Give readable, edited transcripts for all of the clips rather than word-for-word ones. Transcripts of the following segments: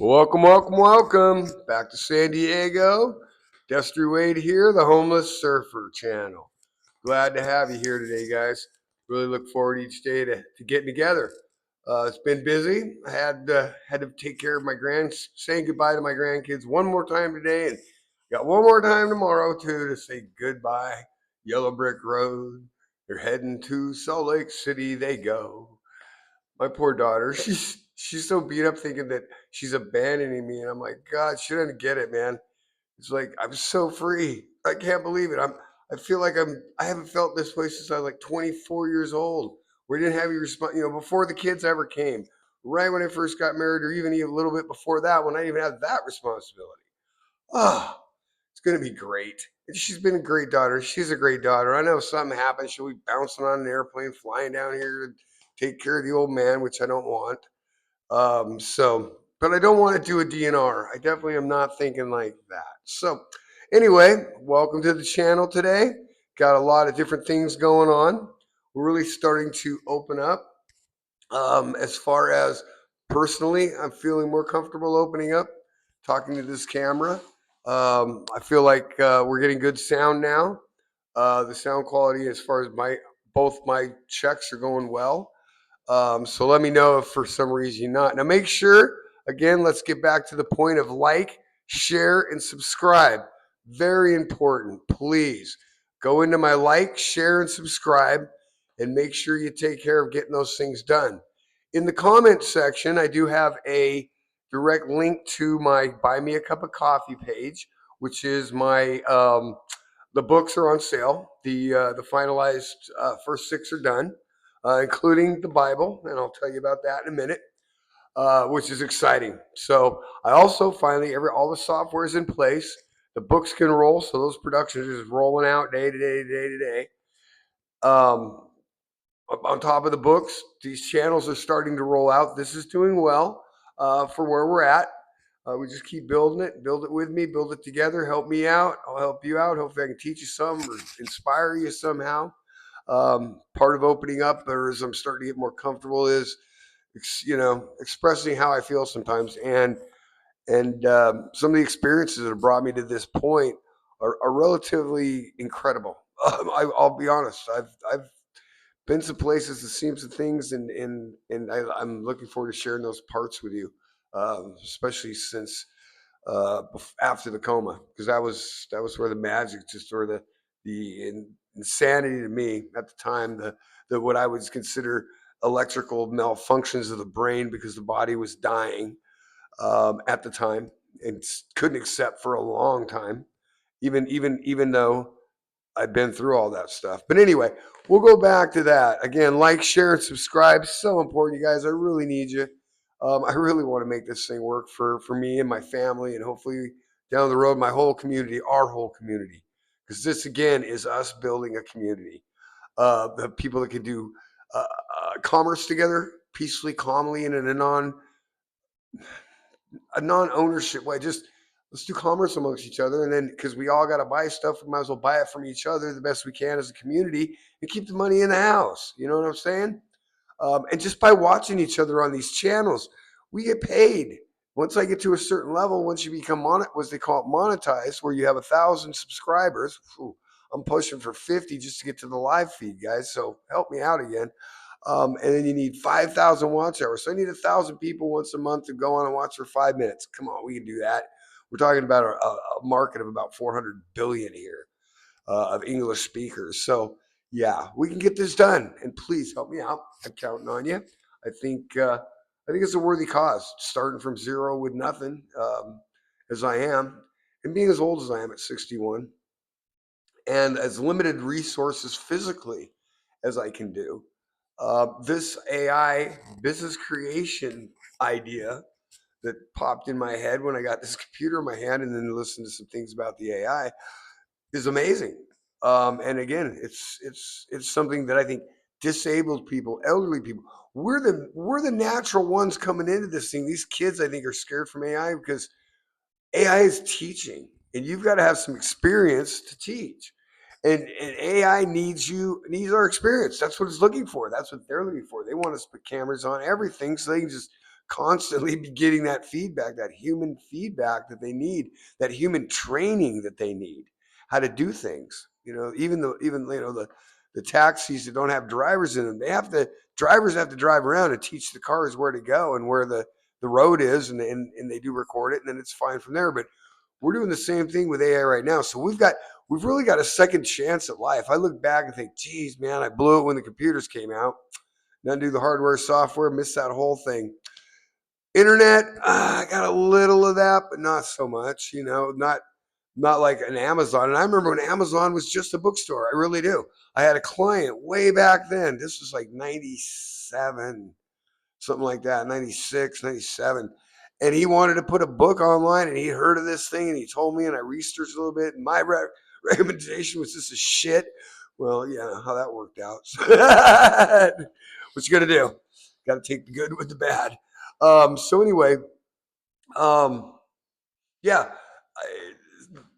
Welcome back to San Diego. Destry Wade here, the Homeless Surfer channel. Glad to have you here today, guys. Really look forward each day to getting together. It's been busy. I had to take care of saying goodbye to my grandkids one more time today, and got one more time tomorrow too to say goodbye. Yellow Brick Road. They're heading to Salt Lake City. They go. My poor daughter, she's so beat up thinking that she's abandoning me, and I'm like, God, she doesn't get it, man. It's like I'm so free. I can't believe it. I feel like I haven't felt this way since I was like 24 years old. We didn't have any response, before the kids ever came. Right when I first got married, or even a little bit before that, when I didn't even had that responsibility. Oh, it's gonna be great. And she's been a great daughter. She's a great daughter. I know if something happens, she'll be bouncing on an airplane, flying down here to take care of the old man, which I don't want. But I don't want to do a DNR. I definitely am not thinking like that. So, anyway, welcome to the channel today. Got a lot of different things going on. We're really starting to open up. As far as personally, I'm feeling more comfortable opening up, talking to this camera. I feel like we're getting good sound now. The sound quality, as far as both my checks, are going well. So let me know if for some reason you're not. Now make sure, again, let's get back to the point of like, share, and subscribe. Very important. Please go into my like, share, and subscribe, and make sure you take care of getting those things done. In the comment section, I do have a direct link to my Buy Me a Cup of Coffee page, which is the books are on sale. The finalized first six are done, including the Bible, and I'll tell you about that in a minute, which is exciting. So I also finally all the software is in place. The books can roll, so those productions are just rolling out day to day to day to day. Um, on top of the books, these channels are starting to roll out. This is doing well for where we're at. We just keep building it, build it with me, build it together, help me out. I'll help you out. Hopefully I can teach you some or inspire you somehow. Part of opening up, or as I'm starting to get more comfortable, is expressing how I feel sometimes, and some of the experiences that have brought me to this point are relatively incredible. I'll be honest. I've been some places and seen some things, I'm looking forward to sharing those parts with you, especially since after the coma, because that was where the magic, just or the insanity to me at the time, the what I would consider electrical malfunctions of the brain because the body was dying at the time and couldn't accept for a long time, even though I've been through all that stuff. But anyway, we'll go back to that. Again, like, share, and subscribe. So important, you guys. I really need you. I really want to make this thing work for me and my family, and hopefully down the road, my whole community, our whole community. Because this, again, is us building a community. The people that can do commerce together peacefully, calmly, and in a non-ownership way. Just let's do commerce amongst each other, and then because we all got to buy stuff, we might as well buy it from each other the best we can as a community, and keep the money in the house. You know what I'm saying? And just by watching each other on these channels, we get paid. Once I get to a certain level, once you become what they call it monetized, where you have 1,000 subscribers, I'm pushing for 50 just to get to the live feed, guys. So help me out again. And then you need 5,000 watch hours. So I need 1,000 people once a month to go on and watch for 5 minutes. Come on, we can do that. We're talking about a market of about 400 billion here of English speakers. So yeah, we can get this done. And please help me out. I'm counting on you. I think it's a worthy cause. Starting from zero with nothing, as I am, and being as old as I am at 61, and as limited resources physically as I can do. This AI business creation idea that popped in my head when I got this computer in my hand and then listened to some things about the AI is amazing. And again, it's something that I think disabled people, elderly people, we're the natural ones coming into this thing. These kids, I think, are scared from AI because AI is teaching, and you've got to have some experience to teach. And AI needs our experience. That's what it's looking for. That's what they're looking for. They want us to put cameras on everything so they can just constantly be getting that feedback, that human feedback that they need, that human training that they need, how to do things. The taxis that don't have drivers in them, drivers have to drive around and teach the cars where to go and where the road is, and they do record it, and then it's fine from there. But we're doing the same thing with AI right now. So we've really got a second chance at life. I look back and think, geez, man, I blew it when the computers came out. Didn't do the hardware, software, missed that whole thing. Internet, I got a little of that, but not so much. Not like an Amazon. And I remember when Amazon was just a bookstore. I really do. I had a client way back then. This was like 97, something like that, 96, 97. And he wanted to put a book online, and he heard of this thing, and he told me, and I researched a little bit, and my recommendation was, this is shit. Well, yeah, how that worked out. What you gonna do? Got to take the good with the bad. So anyway, um, yeah,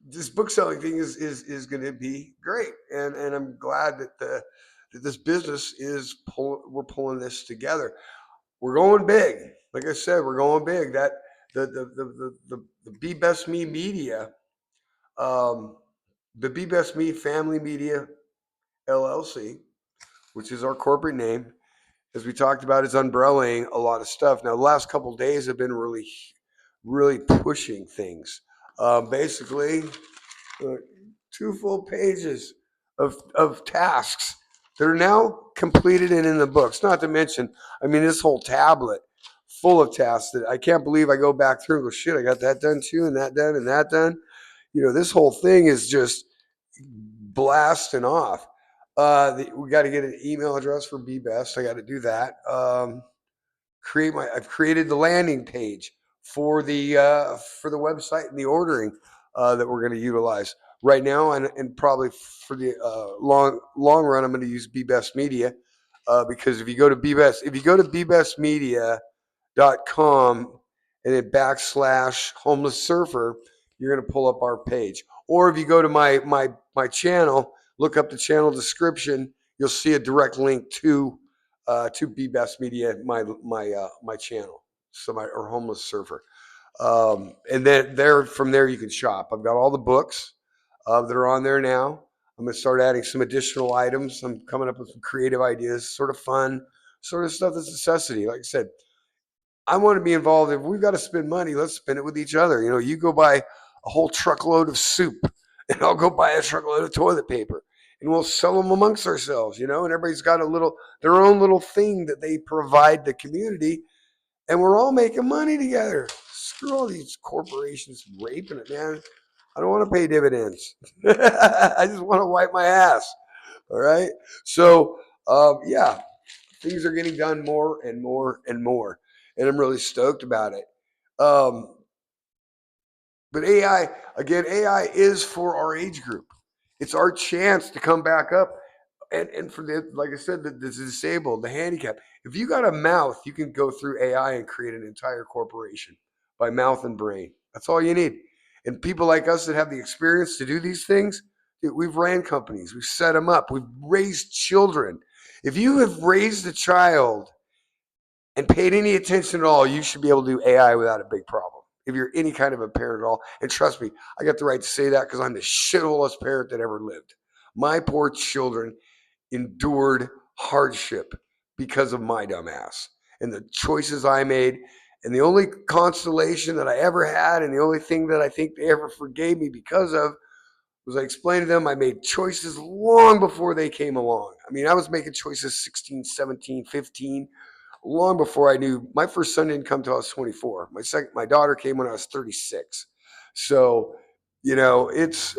this book selling thing is going to be great, and I'm glad that this business we're pulling this together. We're going big. Like I said, we're going big. That the Be Best Me Media, um, the Be Best Me Family Media LLC, which is our corporate name, as we talked about, is umbrellaing a lot of stuff. Now, the last couple of days have been really pushing things. Basically, uh, 2 full pages of tasks that are now completed and in the books. Not to mention, I mean, this whole tablet full of tasks that I can't believe I go back through and go, shit, I got that done too, and that done, and that done. This whole thing is just blasting off. We got to get an email address for BeBest. I got to do that. I've created the landing page for the website and the ordering that we're going to utilize right now, and probably for the long run, I'm going to use BeBest Media because if you go to bbestmedia.com and then /homeless surfer, you're going to pull up our page. Or if you go to my channel, look up the channel description, you'll see a direct link to Be Best Media, my channel, or Homeless Surfer, and then from there you can shop. I've got all the books that are on there now. I'm gonna start adding some additional items. I'm coming up with some creative ideas, sort of fun, sort of stuff that's necessity. Like I said, I want to be involved. If we've got to spend money, let's spend it with each other. You go buy a whole truckload of soup, and I'll go buy a truckload of toilet paper, and we'll sell them amongst ourselves. And everybody's got their own little thing that they provide the community, and we're all making money together. Screw all these corporations raping it, man. I don't want to pay dividends. I just want to wipe my ass. All right. So, yeah, things are getting done more and more and more, and I'm really stoked about it. Um, but AI is for our age group. It's our chance to come back up, and for like I said, the disabled, the handicapped. If you got a mouth, you can go through AI and create an entire corporation by mouth and brain. That's all you need. And people like us that have the experience to do these things, we've ran companies, we've set them up, we've raised children. If you have raised a child and paid any attention at all, you should be able to do AI without a big problem. If you're any kind of a parent at all, and trust me, I got the right to say that because I'm the shitholest parent that ever lived. My poor children endured hardship because of my dumb ass and the choices I made. And the only consolation that I ever had, and the only thing that I think they ever forgave me because of, was I explained to them I made choices long before they came along. I mean, I was making choices 16, 17, 15, long before I knew. My first son didn't come till I was 24. My daughter came when I was 36. So, it's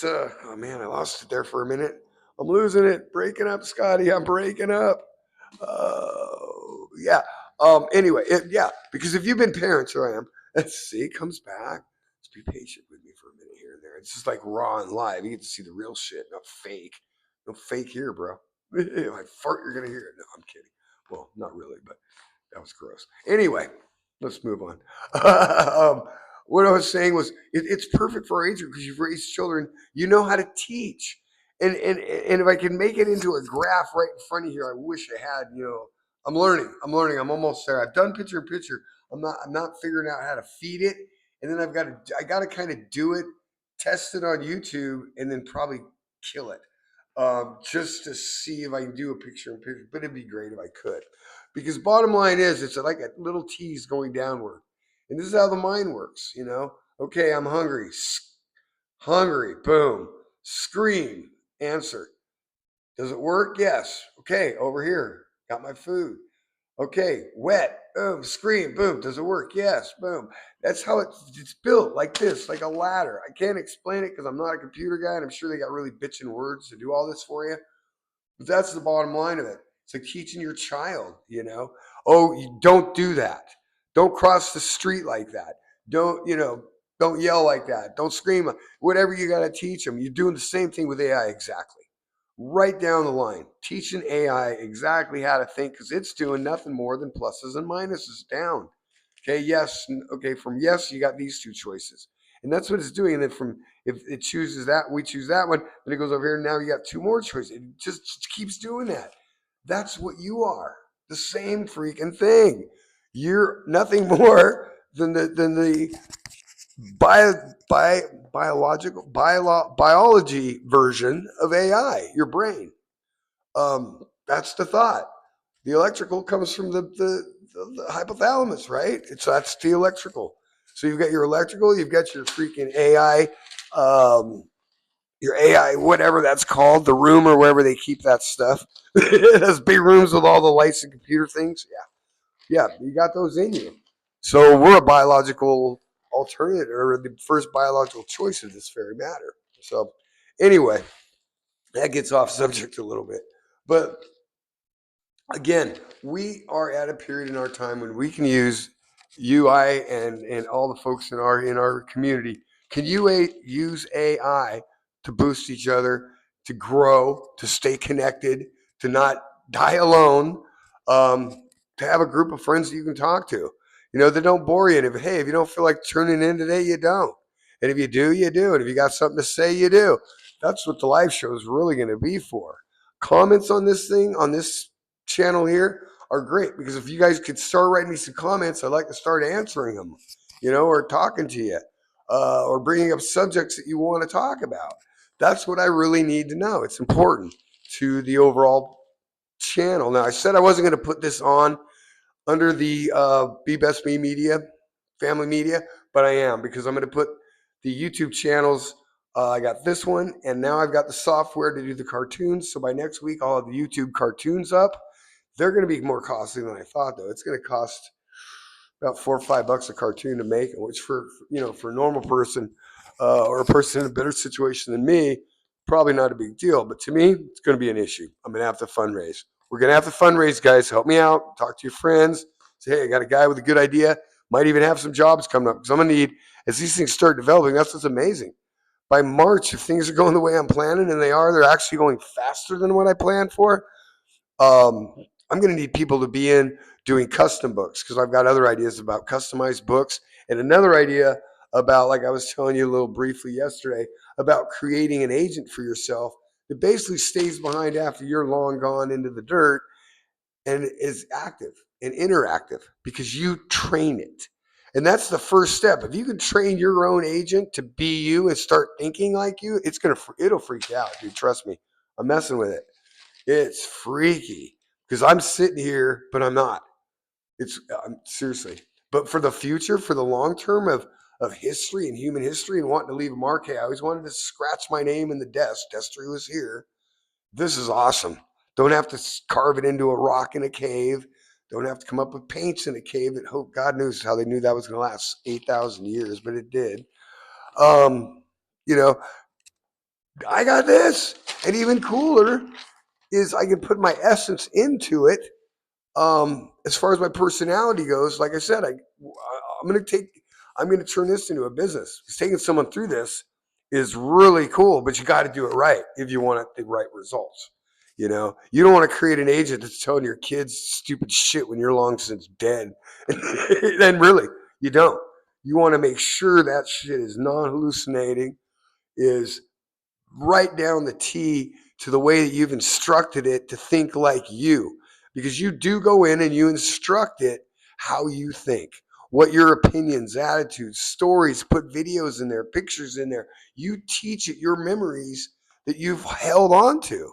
oh man, I lost it there for a minute. I'm losing it. Breaking up, Scotty. I'm breaking up. Yeah. Anyway, yeah, because if you've been parents, here I am. Let's see, it comes back. Just be patient with me for a minute here and there. It's just like raw and live. You get to see the real shit, not fake. No fake here, bro. If I fart, you're gonna hear it. No, I'm kidding. Well, not really, but that was gross. Anyway, let's move on. What I was saying was, it's perfect for our age group because you've raised children. You know how to teach, and if I can make it into a graph right in front of here, I wish I had I'm learning. I'm learning. I'm almost there. I've done picture in picture. I'm not figuring out how to feed it, and then I got to kind of do it, test it on YouTube, and then probably kill it, just to see if I can do a picture in picture. But it'd be great if I could, because bottom line is it's like a little T's going downward, and this is how the mind works. Okay, I'm hungry. Hungry. Boom. Scream. Answer. Does it work? Yes. Okay, over here. Got my food. Okay, wet. Boom. Scream. Boom. Does it work? Yes. Boom. That's how it's built, like this, like a ladder. I can't explain it because I'm not a computer guy, and I'm sure they got really bitchin' words to do all this for you. But that's the bottom line of it. It's like teaching your child. Oh, you don't do that. Don't cross the street like that. Don't yell like that. Don't scream. Whatever you got to teach them. You're doing the same thing with AI exactly. Right down the line, teaching AI exactly how to think because it's doing nothing more than pluses and minuses down. Okay, yes. Okay, from yes, you got these two choices. And that's what it's doing. And then from if it chooses that, we choose that one. Then it goes over here. And now you got two more choices. It just keeps doing that. That's what you are. The same freaking thing. You're nothing more than the bio, bi, biology version of AI. Your brain. That's the thought. The electrical comes from the hypothalamus, right? That's the electrical. So you've got your electrical, you've got your freaking AI, um, your AI, whatever that's called, the room or wherever they keep that stuff. Those big rooms with all the lights and computer things. Yeah, you got those in you. So we're a biological alternative or the first biological choice of this very matter. So anyway, that gets off subject a little bit, but again, we are at a period in our time when we can use UI and all the folks in our community can use AI to boost each other, to grow, to stay connected, to not die alone, um, to have a group of friends that you can talk to. That don't bore you. And if you don't feel like turning in today, you don't. And if you do, you do. And if you got something to say, you do. That's what the live show is really going to be for. Comments on this thing, on this channel here are great because if you guys could start writing me some comments, I'd like to start answering them, or talking to you, or bringing up subjects that you want to talk about. That's what I really need to know. It's important to the overall channel. Now, I said I wasn't going to put this on under the Be Best Me Media, family media, but I am because I'm going to put the YouTube channels. I got this one, and now I've got the software to do the cartoons. So by next week, I'll have the YouTube cartoons up. They're going to be more costly than I thought, though. It's going to cost about $4 or $5 a cartoon to make, which for a normal person or a person in a better situation than me, probably not a big deal. But to me, it's going to be an issue. I'm going to have to fundraise. We're going to have to fundraise, guys. Help me out. Talk to your friends. Say, hey, I got a guy with a good idea. Might even have some jobs coming up because I'm going to need, as these things start developing, that's what's amazing. By March, if things are going the way I'm planning, and they're actually going faster than what I planned for. Um, I'm going to need people to be in doing custom books because I've got other ideas about customized books and another idea about, like I was telling you a little briefly yesterday, about creating an agent for yourself that basically stays behind after you're long gone into the dirt and is active and interactive because you train it. And that's the first step. If you can train your own agent to be you and start thinking like you, it'll freak you out, dude. Trust me. I'm messing with it. It's freaky because I'm sitting here, but I'm not. Seriously. But for the future, for the long term of history and human history and wanting to leave a mark, hey, I always wanted to scratch my name in the desk. Destry was here. This is awesome. Don't have to carve it into a rock in a cave. Don't have to come up with paints in a cave that hope God knows how they knew that was going to last 8,000 years, but it did. Um, you know, I got this. And even cooler is I can put my essence into it. As far as my personality goes, like I said, I'm gonna turn this into a business. Because taking someone through this is really cool, but you got to do it right if you want the right results. You don't want to create an agent that's telling your kids stupid shit when you're long since dead. And really, you don't. You want to make sure that shit is non-hallucinating, is right down the T to the way that you've instructed it to think like you. because you do go in and you instruct it how you think, what your opinions, attitudes, stories, put videos in there, pictures in there. You teach it your memories that you've held on to.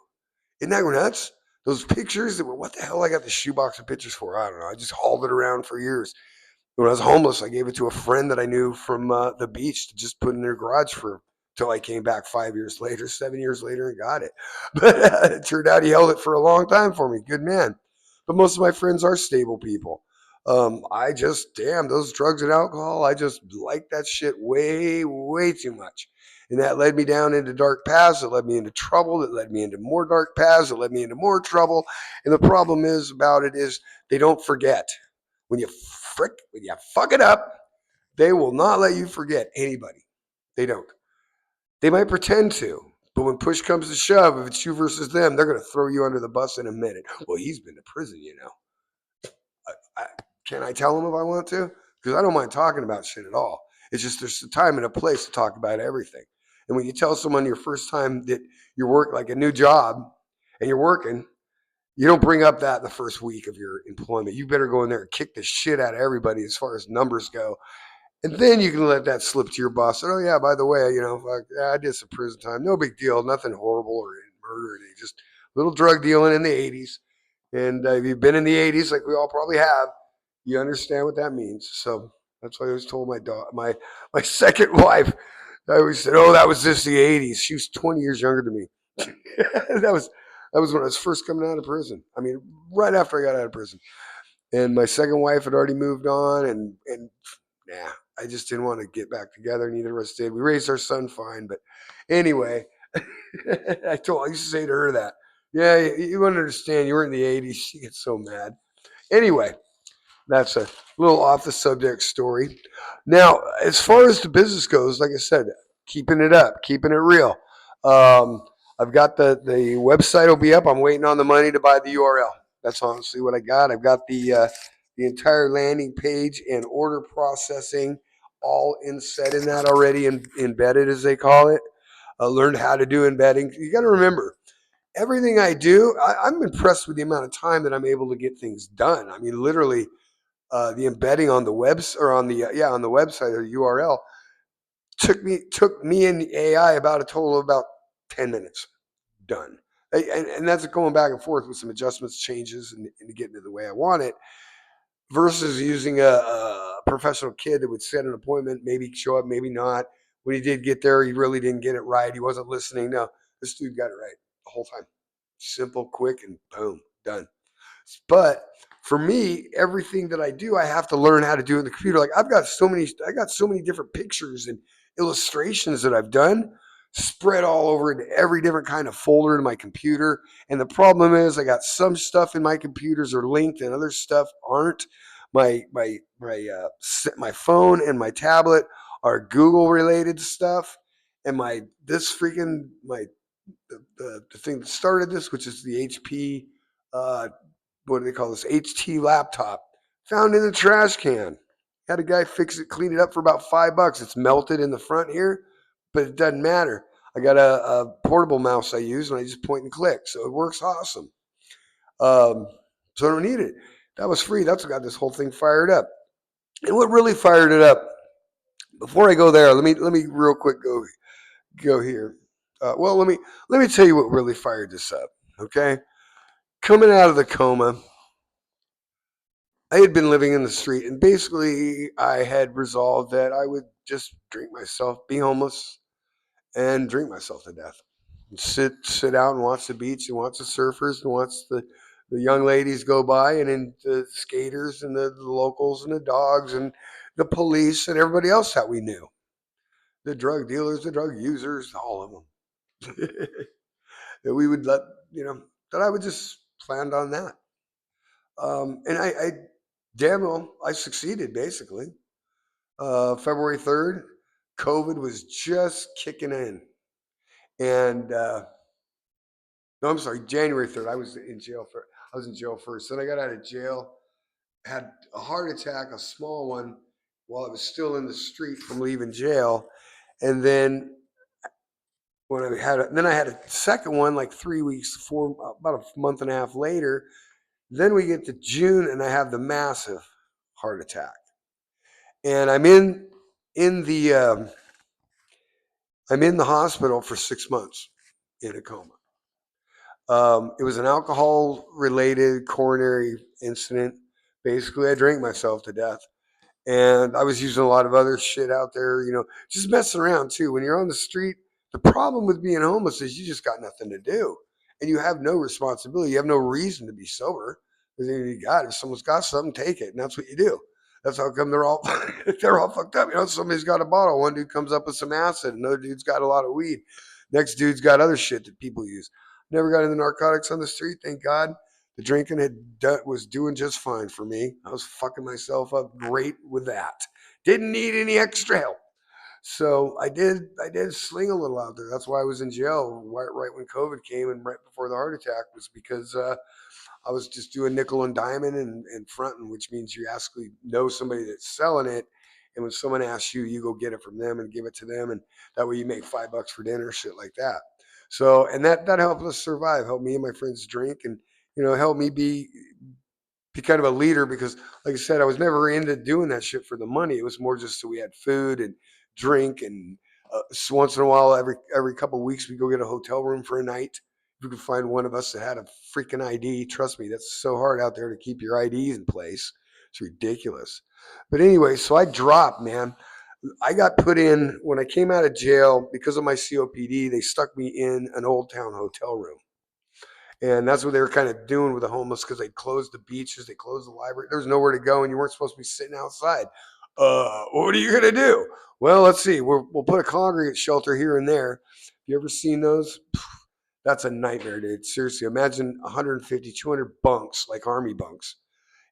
Isn't that nuts? Those pictures that were, what the hell I got the shoebox of pictures for? I don't know. I just hauled it around for years. When I was homeless, I gave it to a friend that I knew from the beach to just put in their garage for till I came back 5 years later, 7 years later, and got it. But it turned out he held it for a long time for me. Good man. But most of my friends are stable people. I just, damn, those drugs and alcohol, I just like that shit way, way too much. And that led me down into dark paths. It led me into trouble. It led me into more dark paths. It led me into more trouble. And the problem is about it is they don't forget. When you fuck it up, they will not let you forget anybody. They don't. They might pretend to, but when push comes to shove, if it's you versus them, they're going to throw you under the bus in a minute. Well, he's been to prison, you know. I, can I tell him if I want to? Because I don't mind talking about shit at all. It's just there's a time and a place to talk about everything. And when you tell someone your first time that you work like a new job and you're working, you don't bring up that the first week of your employment. You better go in there and kick the shit out of everybody as far as numbers go. And then you can let that slip to your boss. Oh yeah, by the way, I did some prison time. No big deal. Nothing horrible or murder. Just a little drug dealing in the '80s. And if you've been in the '80s, like we all probably have, you understand what that means. So that's why I always told my second wife. I always said, "Oh, that was just the '80s." She was 20 years younger than me. that was that was when I was first coming out of prison. I mean, right after I got out of prison. And my second wife had already moved on, and nah, I just didn't want to get back together. Neither of us did. We raised our son fine, but anyway, I used to say to her that, yeah, you wouldn't understand. You were in the '80s. She gets so mad. Anyway, that's a little off the subject story. Now, as far as the business goes, like I said, keeping it up, keeping it real. Um, I've got the website will be up. I'm waiting on the money to buy the URL. That's honestly what I got. I've got the entire landing page and order processing all in set in that already, embedded as they call it. Learned how to do embedding. You got to remember, everything I do, I'm impressed with the amount of time that I'm able to get things done. I mean, literally, the embedding on the webs or on the on the website or URL took me and the AI about a total of about 10 minutes. Done. And that's going back and forth with some adjustments, changes, and getting it the way I want it. Versus using a professional kid that would set an appointment, maybe show up, maybe not. When he did get there, he really didn't get it right. He wasn't listening. No, this dude got it right the whole time. Simple, quick, and boom, done. But for me, everything that I do, I have to learn how to do in the computer. Like I got so many different pictures and illustrations that I've done spread all over into every different kind of folder in my computer. And the problem is I got some stuff in my computers are linked and other stuff aren't. My phone and my tablet are Google related stuff. And the thing that started this, which is the HP uh, what do they call this HT laptop, found in the trash can. Had a guy fix it, clean it up for about $5. It's melted in the front here, but it doesn't matter. I got a portable mouse I use, and I just point and click, so it works awesome. Um, so I don't need it. That was free. That's what got this whole thing fired up. And what really fired it up? Before I go there, let me real quick go here. Well, let me tell you what really fired this up. Okay, coming out of the coma, I had been living in the street, and basically, I had resolved that I would just drink myself, be homeless, and drink myself to death. And sit out and watch the beach, and watch the surfers, and watch the young ladies go by, and then the skaters, and the locals, and the dogs, and the police, and everybody else that we knew, the drug dealers, the drug users, all of them. That we would let that I would just planned on that. And I damn well, I succeeded basically. February 3rd, COVID was just kicking in. And no, I'm sorry, January 3rd, I was in jail first. Then I got out of jail, had a heart attack, a small one, while I was still in the street from leaving jail. And then then I had a second one like 3 weeks, about a month and a half later. Then we get to June, and I have the massive heart attack, and I'm in the hospital for 6 months in a coma. It was an alcohol related coronary incident. Basically, I drank myself to death. And I was using a lot of other shit out there, just messing around too. When you're on the street, the problem with being homeless is you just got nothing to do, and you have no responsibility. You have no reason to be sober. You got if someone's got something, take it, and that's what you do. That's how come they're all they're all fucked up. Somebody's got a bottle. One dude comes up with some acid. Another dude's got a lot of weed. Next dude's got other shit that people use. Never got into narcotics on the street, thank God. The drinking was doing just fine for me. I was fucking myself up great with that. Didn't need any extra help. So I did sling a little out there. That's why I was in jail right when COVID came and right before the heart attack was because I was just doing nickel and diamond and fronting, which means you actually know somebody that's selling it. And when someone asks you, you go get it from them and give it to them. And that way you make $5 for dinner, shit like that. So, and that helped us survive, helped me and my friends drink and, helped me be kind of a leader because, like I said, I was never into doing that shit for the money. It was more just so we had food and drink, and so once in a while, every couple of weeks, we go get a hotel room for a night. If we could find one of us that had a freaking ID, trust me, that's so hard out there to keep your ID in place. It's ridiculous. But anyway, so I dropped, man. I got put in when I came out of jail because of my COPD. They stuck me in an Old Town hotel room. And that's what they were kind of doing with the homeless because they closed the beaches, they closed the library. There was nowhere to go, and you weren't supposed to be sitting outside. What are you gonna do? Well, let's see. We'll put a congregate shelter here and there. You ever seen those? That's a nightmare, dude. Seriously, imagine 150, 200 bunks, like army bunks,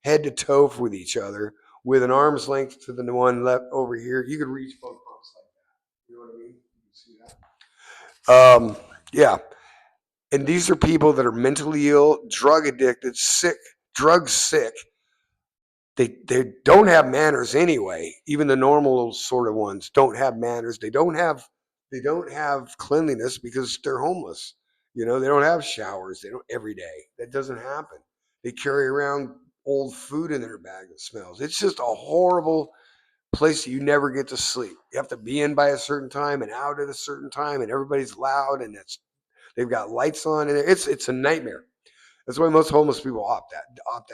head to toe with each other, with an arm's length to the one left over here. You could reach both bunks like that. You know what I mean? You can see that. Yeah. And these are people that are mentally ill, drug addicted, sick, drug sick. They don't have manners anyway. Even the normal sort of ones don't have manners. They don't have cleanliness because they're homeless. They don't have showers. They don't every day. That doesn't happen. They carry around old food in their bag that smells. It's just a horrible place that you never get to sleep. You have to be in by a certain time and out at a certain time, and everybody's loud, and they've got lights on, and it's a nightmare. That's why most homeless people opt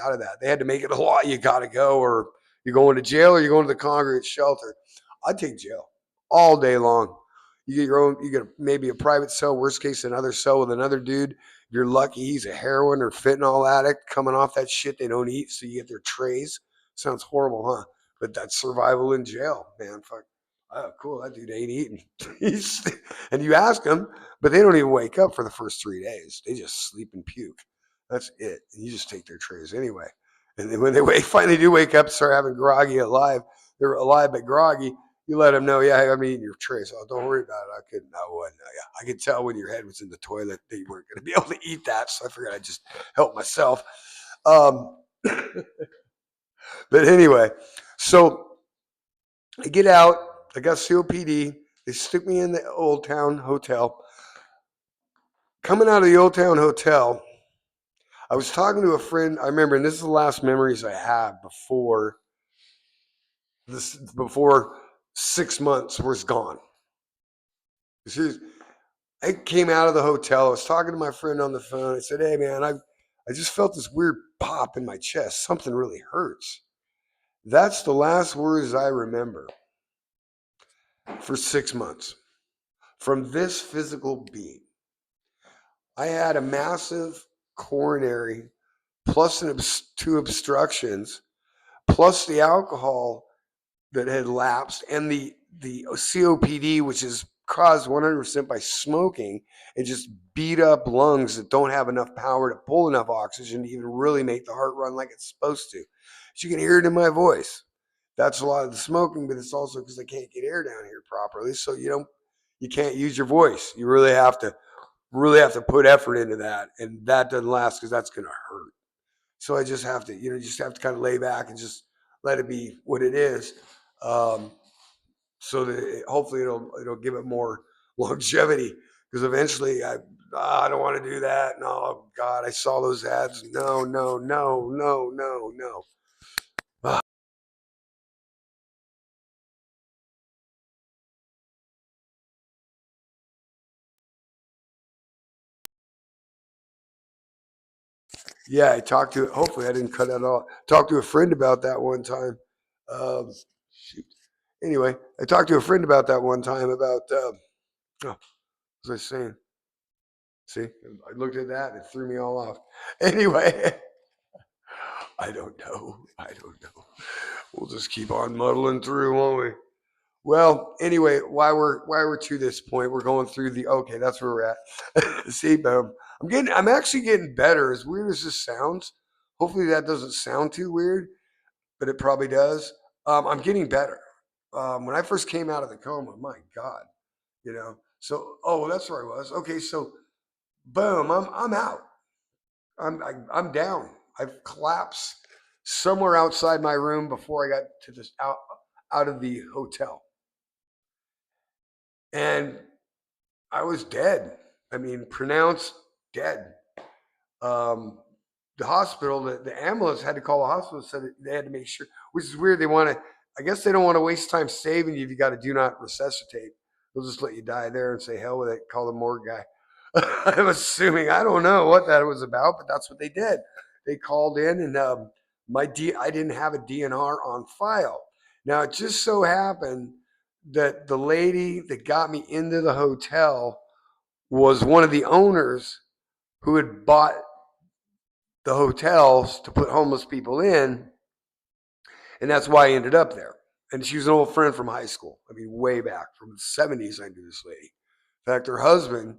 out of that. They had to make it a law. You got to go, or you're going to jail, or you're going to the congregate shelter. I'd take jail all day long. You get your own. You get maybe a private cell. Worst case, another cell with another dude. If you're lucky, he's a heroin or fentanyl addict coming off that shit they don't eat, so you get their trays. Sounds horrible, huh? But that's survival in jail, man. Fuck. Oh, cool. That dude ain't eating. And you ask them, but they don't even wake up for the first 3 days. They just sleep and puke. That's it. And you just take their trays anyway. And then when they finally do wake up, start having groggy alive, they're alive but groggy. You let them know, yeah, I'm eating your trays. Oh, don't worry about it. I could tell when your head was in the toilet that you weren't going to be able to eat that. So I figured I'd just help myself. Um, but anyway, so I get out. I got COPD. They stick me in the Old Town Hotel. Coming out of the Old Town Hotel, I was talking to a friend. I remember, and this is the last memories I have before 6 months was gone. I came out of the hotel. I was talking to my friend on the phone. I said, "Hey, man, I just felt this weird pop in my chest. Something really hurts." That's the last words I remember for 6 months from this physical being. I had a massive coronary plus two obstructions plus the alcohol that had lapsed and the COPD, which is caused 100% by smoking, and just beat up lungs that don't have enough power to pull enough oxygen to even really make the heart run like it's supposed to. As you can hear it in my voice. That's a lot of the smoking, but it's also because I can't get air down here properly. So you can't use your voice. You really have to put effort into that, and that doesn't last because that's gonna hurt. So I just have to, just have to kind of lay back and just let it be what it is, um, so that hopefully it'll give it more longevity. because eventually I don't want to do that. No, God, I saw those ads. No, no, no, no, no, no. Ah, yeah, I talked to. Hopefully, I didn't cut that off. Talked to a friend about that one time. Um, shoot. Anyway, I talked to a friend about that one time about. Oh, what was I saying? See, I looked at that and it threw me all off. Anyway, I don't know. I don't know. We'll just keep on muddling through, won't we? Well, anyway, why we're to this point, we're going through the okay. That's where we're at. See, boom. I'm actually getting better. As weird as this sounds, hopefully that doesn't sound too weird, but it probably does. I'm getting better. When I first came out of the coma, my God, you know. So, oh, well, that's where I was. Okay, so boom, I'm out. I'm down. I've collapsed somewhere outside my room before I got to this out of the hotel, and I was dead. I mean, pronounced dead. Um, the hospital, the ambulance had to call the hospital. Said that they had to make sure, which is weird. They want to. I guess they don't want to waste time saving you if you got to do not resuscitate. They'll just let you die there and say hell with it. Call the morgue guy. I'm assuming. I don't know what that was about, but that's what they did. They called in, and I didn't have a DNR on file. Now it just so happened that the lady that got me into the hotel was one of the owners who had bought the hotels to put homeless people in, and that's why I ended up there. And she was an old friend from high school. I mean, way back from the '70s. I knew this lady. In fact, her husband.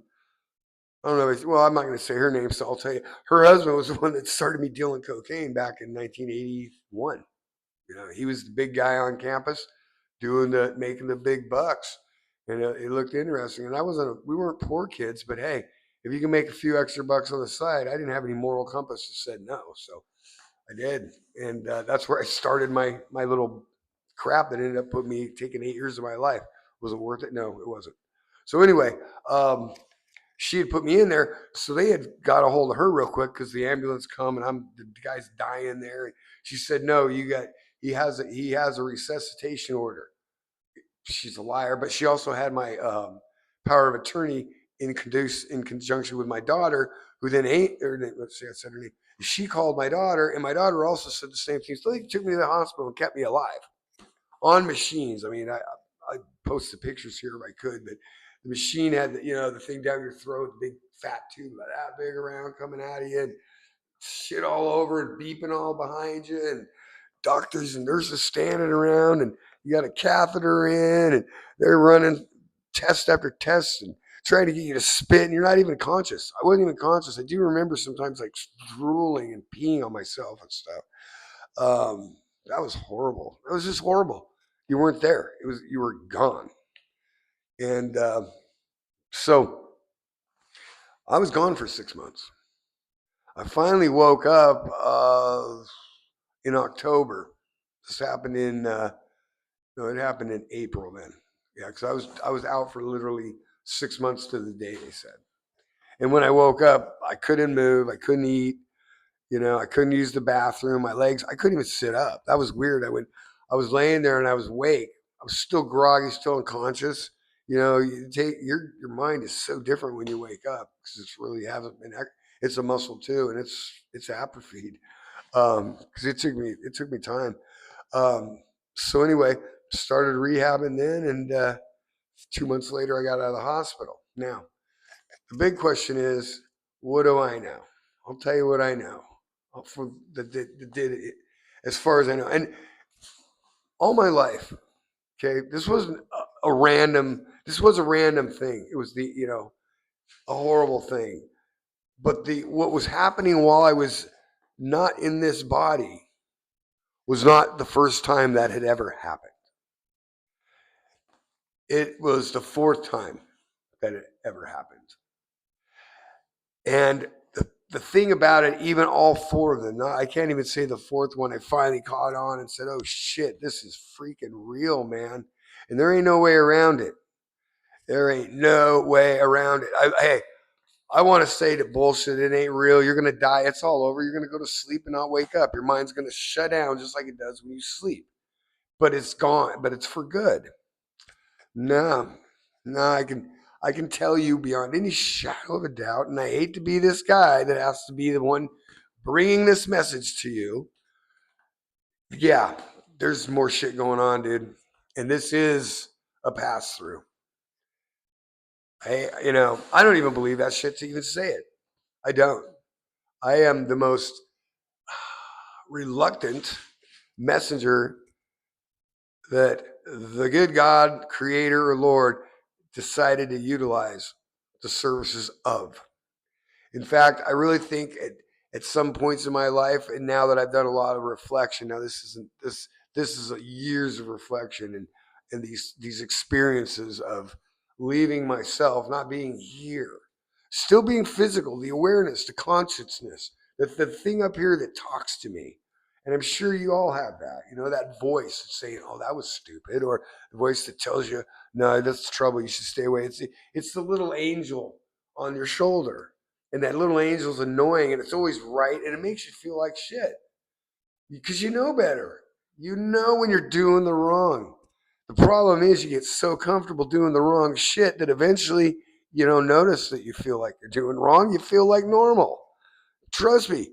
I don't know. Well, I'm not going to say her name, so I'll tell you. Her husband was the one that started me dealing cocaine back in 1981. You know, he was the big guy on campus, making the big bucks, and it looked interesting. And we weren't poor kids, but hey, if you can make a few extra bucks on the side, I didn't have any moral compass that said no, so I did, and that's where I started my little crap that ended up putting me taking 8 years of my life. Was it worth it? No, it wasn't. So anyway, um, she had put me in there, so they had got a hold of her real quick because the ambulance come and the guy's dying there. She said, "No, he has a resuscitation order." She's a liar, but she also had my power of attorney in conjunction with my daughter, who then ain't or let's see, I said her name. She called my daughter, and my daughter also said the same thing. So they took me to the hospital and kept me alive on machines. I mean, I post the pictures here if I could, but the machine had the thing down your throat, the big fat tube about that big around coming out of you, and shit all over and beeping all behind you, and doctors and nurses standing around, and you got a catheter in, and they're running test after test and trying to get you to spit, and you're not even conscious. I wasn't even conscious. I do remember sometimes like drooling and peeing on myself and stuff. That was horrible. It was just horrible. You weren't there. You were gone, and so I was gone for 6 months. I finally woke up in October. This happened in no, it happened in April then. Yeah, because I was out for literally 6 months to the day they said. And when I woke up, I couldn't move. I couldn't eat. I couldn't use the bathroom. My legs, I couldn't even sit up. That was weird. I was laying there and I was awake. I was still groggy, still unconscious. Your mind is so different when you wake up because it's really hasn't been. It's a muscle too, and it's atrophied. Because it took me time. So anyway, started rehabbing then, and 2 months later, I got out of the hospital. Now, the big question is, what do I know? I'll tell you what I know. For did it, as far as I know, and all my life. Okay, this wasn't a random. This was a random thing. It was a horrible thing. But the what was happening while I was not in this body was not the first time that had ever happened. It was the fourth time that it ever happened. And the thing about it, even all four of them, I can't even say the fourth one, I finally caught on and said, oh shit, this is freaking real, man. And there ain't no way around it. There ain't no way around it. Hey, I want to say that bullshit. It ain't real. You're gonna die. It's all over. You're gonna go to sleep and not wake up. Your mind's gonna shut down just like it does when you sleep. But it's gone. But it's for good. No, no. I can tell you beyond any shadow of a doubt. And I hate to be this guy that has to be the one bringing this message to you. Yeah, there's more shit going on, dude. And this is a pass through. I don't even believe that shit to even say it. I don't. I am the most reluctant messenger that the good God, creator, or Lord decided to utilize the services of. In fact, I really think at some points in my life, and now that I've done a lot of reflection, now this is years of reflection and these experiences of leaving myself, not being here, still being physical, the awareness, the consciousness, the thing up here that talks to me. And I'm sure you all have that, that voice saying, "Oh, that was stupid," or the voice that tells you, "No, that's trouble. You should stay away." It's the little angel on your shoulder, and that little angel's annoying, and it's always right, and it makes you feel like shit because you know better. You know when you're doing the wrong. The problem is you get so comfortable doing the wrong shit that eventually you don't notice that you feel like you're doing wrong. You feel like normal. Trust me,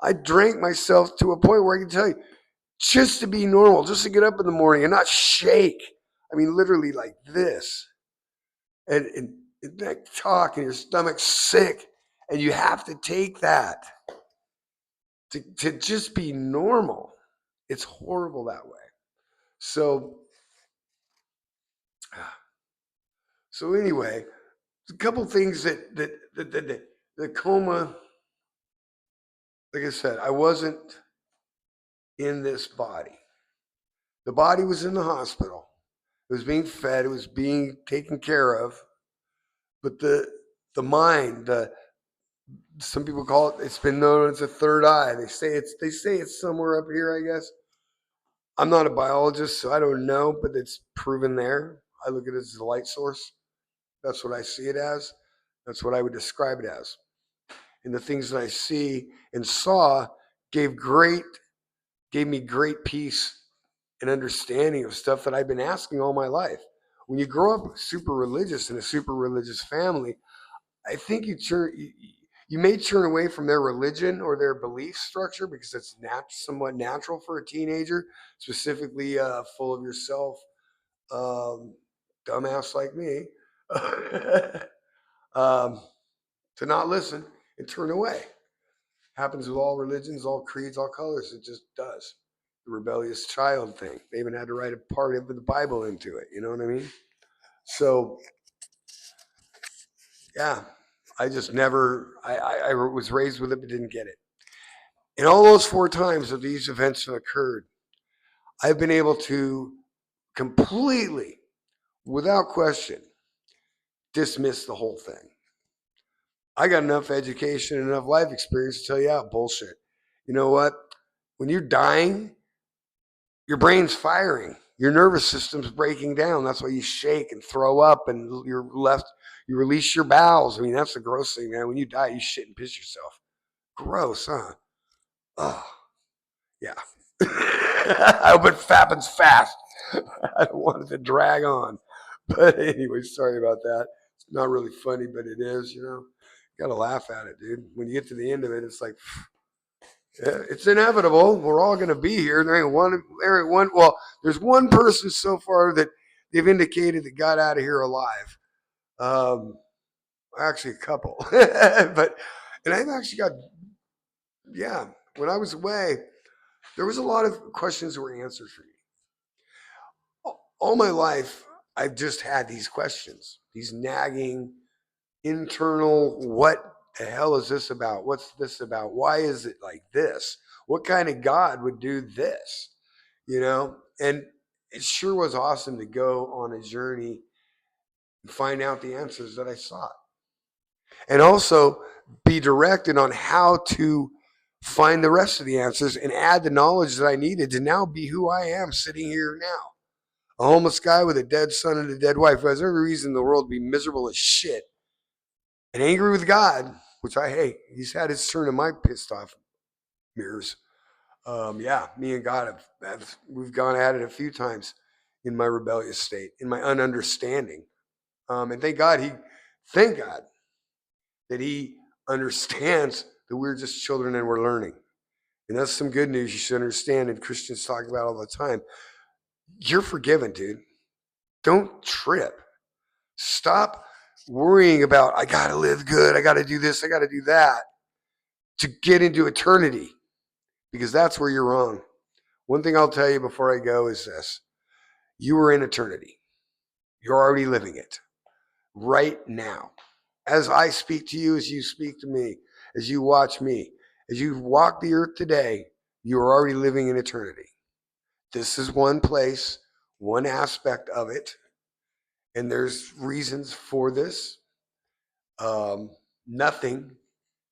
I drank myself to a point where I can tell you, just to be normal, just to get up in the morning and not shake. I mean, literally like this. And that talk and your stomach's sick. And you have to take that to just be normal. It's horrible that way. So, so anyway, a couple things that the coma, like I said, I wasn't in this body. The body was in the hospital. It was being fed. It was being taken care of. But the mind, some people call it. It's been known as a third eye. They say it's somewhere up here. I guess I'm not a biologist, so I don't know, but it's proven there. I look at it as a light source. That's what I see it as. That's what I would describe it as. And the things that I see and saw gave great gave me great peace and understanding of stuff that I've been asking all my life. When you grow up super religious in a super religious family, I think you may turn away from their religion or their belief structure because it's somewhat natural for a teenager, specifically full of yourself, um, dumbass like me, um, to not listen and turn away. Happens with all religions, all creeds, all colors. It just does. The rebellious child thing. They even had to write a part of the Bible into it. You know what I mean? So yeah, I just never. I was raised with it, but didn't get it. In all those four times that these events have occurred, I've been able to completely, without question, dismiss the whole thing. I got enough education and enough life experience to tell you out bullshit. You know what? When you're dying, your brain's firing. Your nervous system's breaking down. That's why you shake and throw up and you release your bowels. I mean, that's the gross thing, man. When you die, you shit and piss yourself. Gross, huh? Oh, yeah. I hope it happens fast. I don't want it to drag on. But anyway, sorry about that. It's not really funny, but it is. Gotta laugh at it, dude. When you get to the end of it, it's like, yeah, it's inevitable. We're all going to be here. There ain't one. Well, there's one person so far that they've indicated that got out of here alive. Um, actually, a couple, and I've actually got, yeah. When I was away, there was a lot of questions that were answered for me. All my life, I've just had these questions, these nagging internal, what the hell is this about? What's this about? Why is it like this? What kind of God would do this? And it sure was awesome to go on a journey and find out the answers that I sought. And also be directed on how to find the rest of the answers and add the knowledge that I needed to now be who I am sitting here now. A homeless guy with a dead son and a dead wife who has every reason in the world to be miserable as shit and angry with God, which I hate. He's had his turn in my pissed off mirrors. Yeah, me and God we've gone at it a few times in my rebellious state, in my ununderstanding. And thank God that He understands that we're just children and we're learning. And that's some good news you should understand. And Christians talk about all the time. You're forgiven, dude. Don't trip. Stop worrying about, I got to live good. I got to do this. I got to do that to get into eternity, because that's where you're wrong. One thing I'll tell you before I go is this: you are in eternity. You're already living it right now. As I speak to you, as you speak to me, as you watch me, as you walk the earth today, you are already living in eternity. This is one place, one aspect of it, and there's reasons for this. Um, nothing,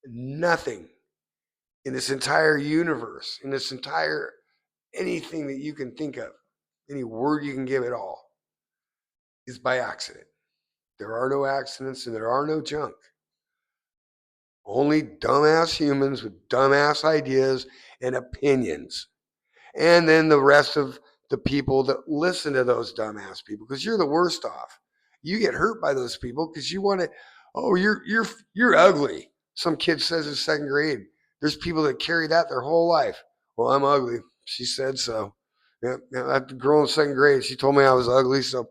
nothing in this entire universe, in this entire anything that you can think of, any word you can give it all, is by accident. There are no accidents and there are no junk. Only dumbass humans with dumbass ideas and opinions. And then the rest of the people that listen to those dumbass people, because you're the worst off. You get hurt by those people because you want to, oh, you're ugly. Some kid says in second grade. There's people that carry that their whole life. Well, I'm ugly. She said so. Yeah, that girl in second grade, she told me I was ugly, so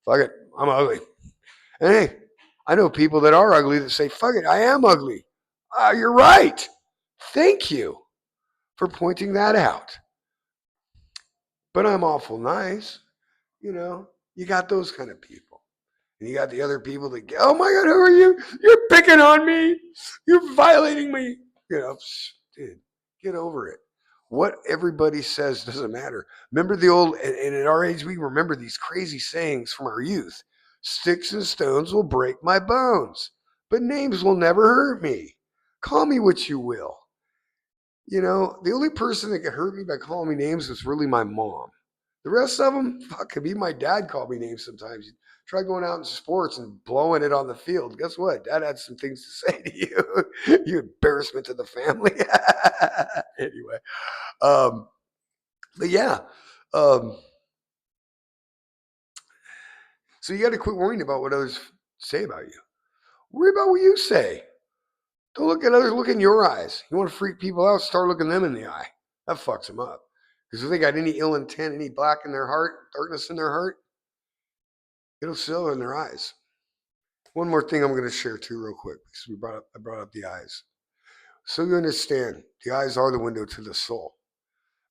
fuck it, I'm ugly. And hey, I know people that are ugly that say, fuck it, I am ugly. You're right. Thank you for pointing that out. But I'm awful nice. You know, you got those kind of people. And you got the other people that, oh my God, who are you? You're picking on me. You're violating me. You know, dude, get over it. What everybody says doesn't matter. Remember the old, and at our age, we remember these crazy sayings from our youth. Sticks and stones will break my bones, but names will never hurt me. Call me what you will. You know, the only person that could hurt me by calling me names was really my mom. The rest of them, fuck, even my dad called me names sometimes. You try going out in sports and blowing it on the field. Guess what? Dad had some things to say to you. You embarrassment to the family. Anyway, um, but yeah, um, so you got to quit worrying about what others say about you. Worry about what you say. Don't look at others. Look in your eyes. You want to freak people out? Start looking them in the eye. That fucks them up. Because if they got any ill intent, any black in their heart, darkness in their heart, it'll show in their eyes. One more thing I'm going to share too, real quick, because I brought up the eyes. So you understand, the eyes are the window to the soul,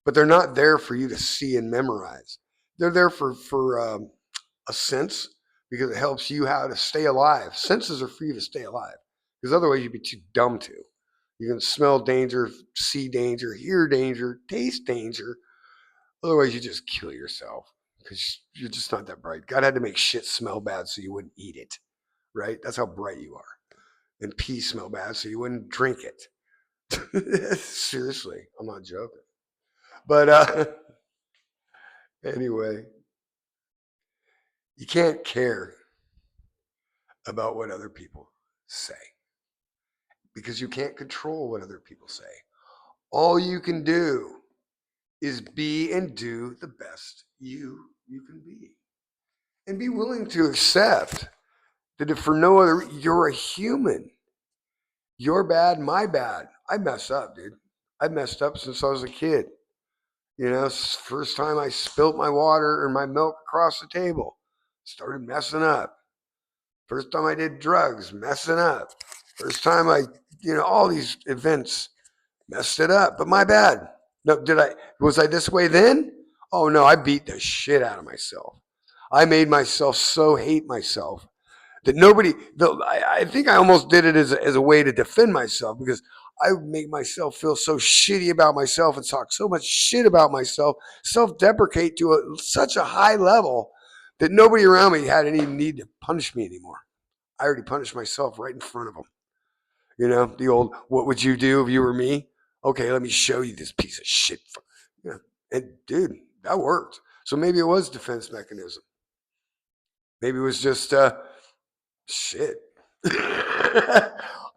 but they're not there for you to see and memorize. They're there for a sense, because it helps you how to stay alive. Senses are for you to stay alive, because otherwise you'd be too dumb to. You can smell danger, see danger, hear danger, taste danger. Otherwise, you just kill yourself because you're just not that bright. God had to make shit smell bad so you wouldn't eat it, right? That's how bright you are. And pee smell bad so you wouldn't drink it. Seriously, I'm not joking. But anyway, you can't care about what other people say because you can't control what other people say. All you can do is be and do the best you can be, and be willing to accept that if for no other, you're a human. Your bad, my bad. I mess up, dude. I've messed up since I was a kid. You know, first time I spilt my water or my milk across the table, started messing up. First time I did drugs, messing up. First time all these events, messed it up. But my bad. No, was I this way then? Oh no, I beat the shit out of myself. I made myself so hate myself that I think I almost did it as a way to defend myself, because I would make myself feel so shitty about myself and talk so much shit about myself, self-deprecate to such a high level that nobody around me had any need to punish me anymore. I already punished myself right in front of them. You know, the old, what would you do if you were me? Okay, let me show you this piece of shit. Yeah. And dude, that worked. So maybe it was defense mechanism. Maybe it was just shit. I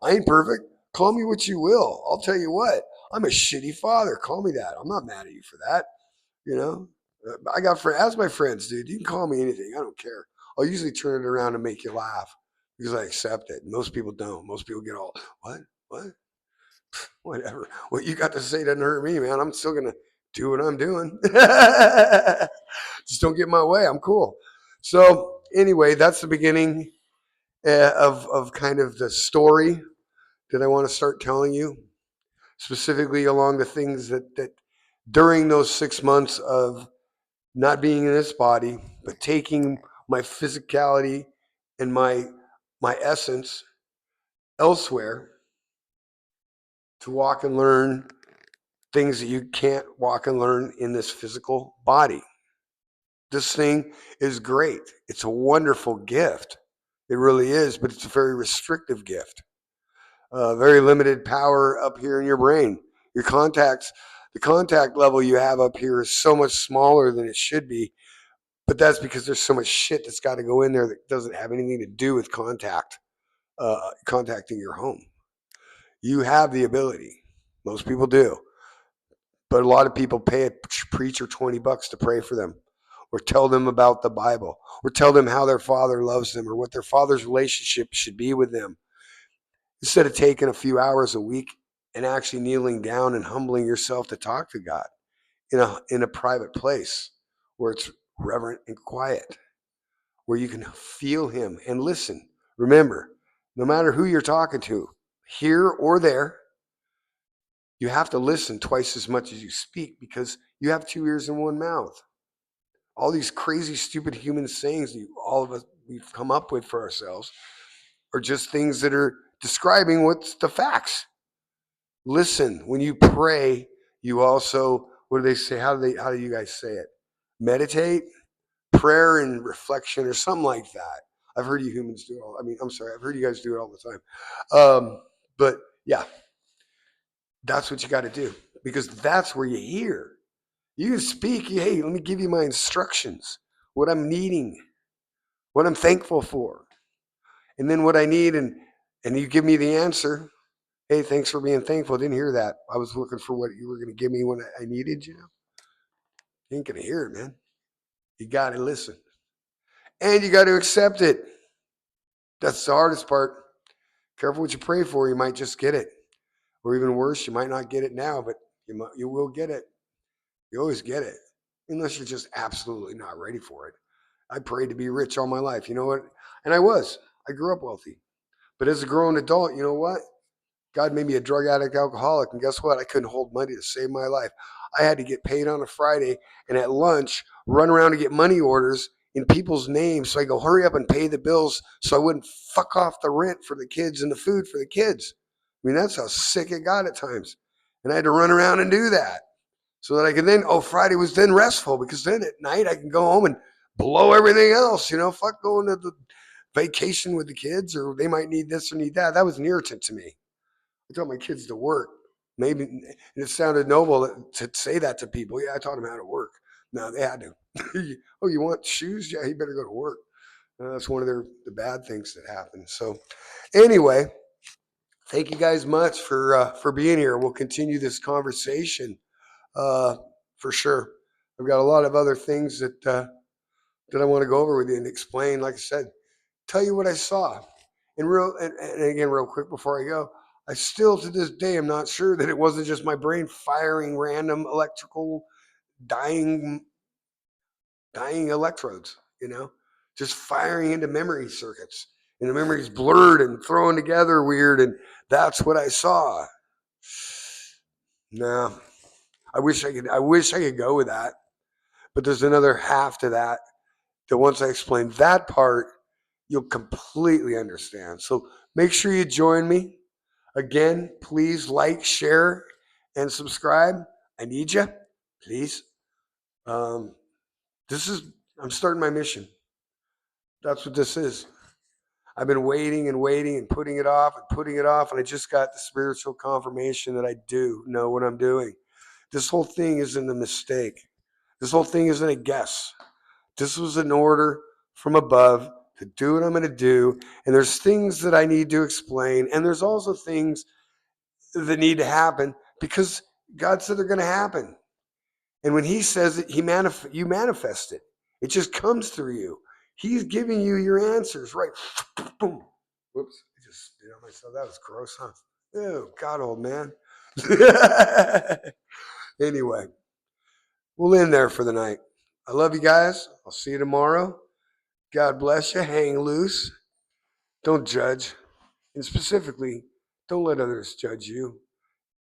ain't perfect. Call me what you will. I'll tell you what. I'm a shitty father. Call me that. I'm not mad at you for that. You know, I got friends. Ask my friends, dude. You can call me anything. I don't care. I'll usually turn it around and make you laugh because I accept it. Most people don't. Most people get all what, what, whatever. What you got to say doesn't hurt me, man. I'm still gonna do what I'm doing. Just don't get in my way. I'm cool. So anyway, that's the beginning of kind of the story that I want to start telling you, specifically along the things that during those 6 months of not being in this body, but taking my physicality and my essence elsewhere to walk and learn things that you can't walk and learn in this physical body. This thing is great. It's a wonderful gift. It really is, but it's a very restrictive gift. Very limited power up here in your brain. Your contacts, the contact level you have up here is so much smaller than it should be, but that's because there's so much shit that's got to go in there that doesn't have anything to do with contacting your home. You have the ability. Most people do, but a lot of people pay a preacher $20 to pray for them, or tell them about the Bible, or tell them how their father loves them, or what their father's relationship should be with them, instead of taking a few hours a week and actually kneeling down and humbling yourself to talk to God in a private place where it's reverent and quiet, where you can feel him and listen. Remember, no matter who you're talking to, here or there, you have to listen twice as much as you speak because you have two ears and one mouth. All these crazy, stupid human sayings that all of us we've come up with for ourselves are just things that are describing what's the facts. Listen, when you pray, you also, what do they say? How do you guys say it? Meditate, prayer and reflection or something like that. I've heard you humans do it all. I mean, I'm sorry, I've heard you guys do it all the time. But yeah, that's what you got to do because that's where you hear. You can speak, hey, let me give you my instructions, what I'm needing, what I'm thankful for, and then what I need, and you give me the answer. Hey, thanks for being thankful. I didn't hear that. I was looking for what you were going to give me when I needed you. You ain't going to hear it, man. You got to listen. And you got to accept it. That's the hardest part. Careful what you pray for. You might just get it. Or even worse, you might not get it now, but you will get it. You always get it. Unless you're just absolutely not ready for it. I prayed to be rich all my life. You know what? And I was. I grew up wealthy. But as a grown adult, you know what? God made me a drug addict, alcoholic, and guess what? I couldn't hold money to save my life. I had to get paid on a Friday and at lunch run around to get money orders in people's names so I go hurry up and pay the bills so I wouldn't fuck off the rent for the kids and the food for the kids. I mean, that's how sick it got at times. And I had to run around and do that so that I could then, Friday was then restful because then at night I can go home and blow everything else, fuck going to the vacation with the kids or they might need this or need that. That was an irritant to me. I taught my kids to work. Maybe and it sounded noble to say that to people. Yeah, I taught them how to work. No, they had to. Oh, you want shoes? Yeah, you better go to work. That's one of the bad things that happen. So, anyway, thank you guys much for being here. We'll continue this conversation uh, for sure. I've got a lot of other things that I want to go over with you and explain. Like I said, tell you what I saw. And again, real quick before I go, I still to this day am not sure that it wasn't just my brain firing random electrical dying dying electrodes, just firing into memory circuits. And the memory's blurred and thrown together weird, and that's what I saw. No, I wish I could go with that. But there's another half to that once I explain that part, you'll completely understand. So make sure you join me. Again, please like, share, and subscribe. I need you, please. Um, I'm starting my mission. That's what this is. I've been waiting and waiting and putting it off and putting it off, and I just got the spiritual confirmation that I do know what I'm doing. This whole thing isn't a mistake. This whole thing isn't a guess. This was an order from above to do what I'm going to do. And there's things that I need to explain. And there's also things that need to happen because God said they're going to happen. And when he says it, you manifest it. It just comes through you. He's giving you your answers, right? Boom. Whoops. I just spit on myself. That was gross, huh? Oh, God, old man. Anyway, we'll end there for the night. I love you guys. I'll see you tomorrow. God bless you. Hang loose. Don't judge. And specifically, don't let others judge you.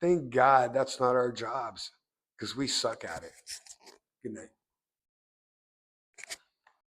Thank God that's not our jobs because we suck at it. Good night.